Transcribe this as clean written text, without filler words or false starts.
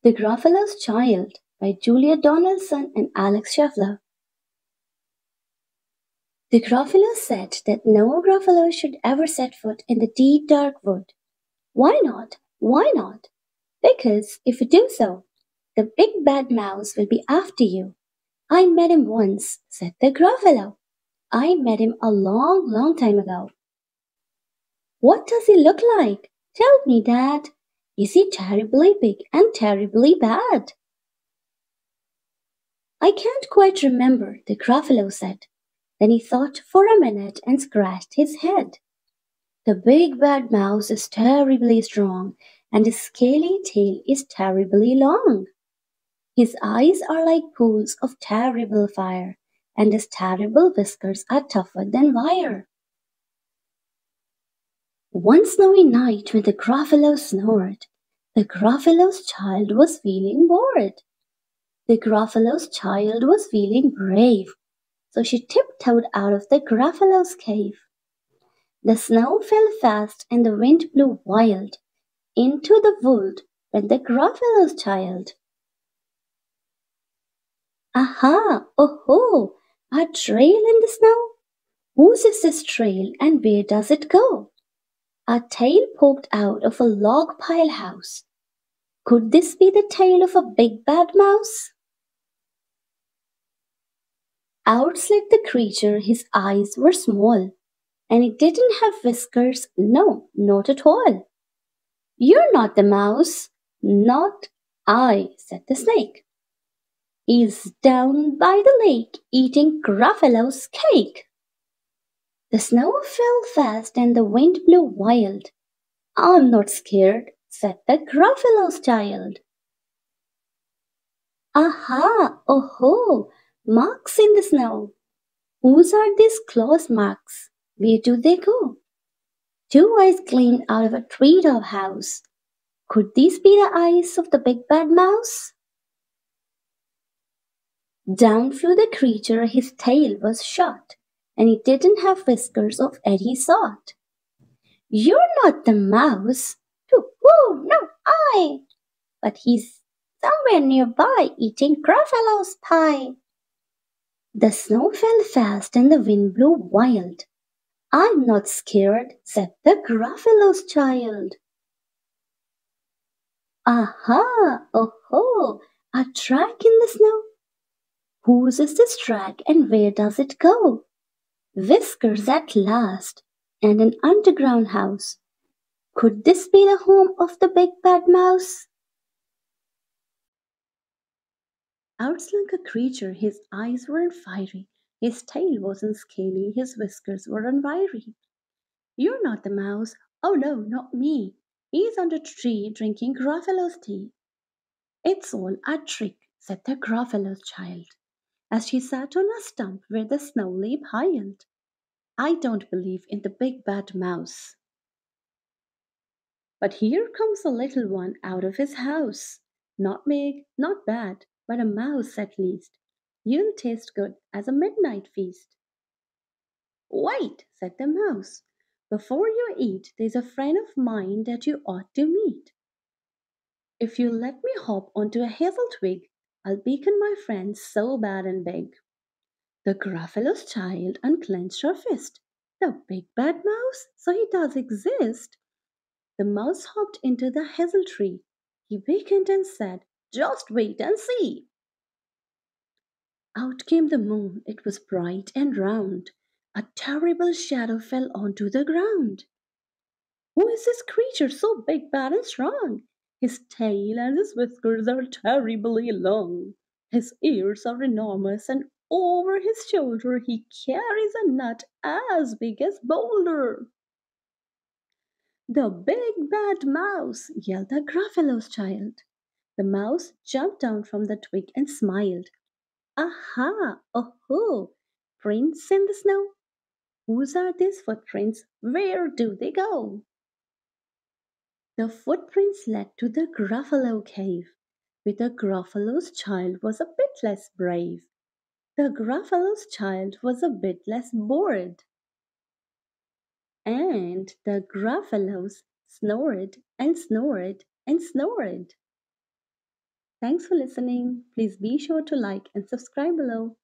The Gruffalo's Child by Julia Donaldson and Alex Scheffler. The Gruffalo said that no Gruffalo should ever set foot in the deep dark wood. Why not? Why not? Because if you do so, the big bad mouse will be after you. I met him once, said the Gruffalo. I met him a long, long time ago. What does he look like? Tell me, Dad. Is he terribly big and terribly bad? I can't quite remember, the Gruffalo said. Then he thought for a minute and scratched his head. The big bad mouse is terribly strong, and his scaly tail is terribly long. His eyes are like pools of terrible fire, and his terrible whiskers are tougher than wire. One snowy night when the Gruffalo snored, the Gruffalo's child was feeling bored. The Gruffalo's child was feeling brave, so she tiptoed out of the Gruffalo's cave. The snow fell fast and the wind blew wild. Into the wood went the Gruffalo's child. Aha! Oh-ho! A trail in the snow? Whose is this trail and where does it go? A tail poked out of a log pile house. Could this be the tail of a big bad mouse? Out slid the creature, his eyes were small, and he didn't have whiskers, no, not at all. You're not the mouse. Not I, said the snake. He's down by the lake eating Gruffalo's cake. The snow fell fast and the wind blew wild. I'm not scared, said the Gruffalo's child. Aha, oh-ho, marks in the snow. Whose are these claws marks? Where do they go? Two eyes gleamed out of a treetop house. Could these be the eyes of the big bad mouse? Down flew the creature, his tail was shot, and he didn't have whiskers of any sort. You're not the mouse. Hoo-hoo, no, I. But he's somewhere nearby eating Gruffalo's pie. The snow fell fast and the wind blew wild. I'm not scared, said the Gruffalo's child. Aha, oh-ho, a track in the snow. Whose is this track and where does it go? Whiskers at last, and an underground house. Could this be the home of the big bad mouse? Out slunk a creature, his eyes weren't fiery, his tail wasn't scaly, his whiskers weren't wiry. You're not the mouse. Oh no, not me. He's under a tree drinking Gruffalo's tea. It's all a trick, said the Gruffalo's child, as she sat on a stump where the snow lay piled. I don't believe in the big bad mouse. But here comes a little one out of his house. Not big, not bad, but a mouse at least. You'll taste good as a midnight feast. Wait, said the mouse. Before you eat, there's a friend of mine that you ought to meet. If you let me hop onto a hazel twig, I'll beacon my friend so bad and big. The Gruffalo's child unclenched her fist. The big bad mouse? So he does exist. The mouse hopped into the hazel tree. He beckoned and said, just wait and see. Out came the moon. It was bright and round. A terrible shadow fell onto the ground. Who is this creature so big, bad, and strong? His tail and his whiskers are terribly long. His ears are enormous, and over his shoulder he carries a nut as big as boulder. The big bad mouse, yelled the Gruffalo's child. The mouse jumped down from the twig and smiled. Aha! Oh-ho! Prints in the snow? Whose are these footprints? Where do they go? The footprints led to the Gruffalo cave, where the Gruffalo's child was a bit less brave. The Gruffalo's child was a bit less bored. And the Gruffalos snored and snored and snored. Thanks for listening. Please be sure to like and subscribe below.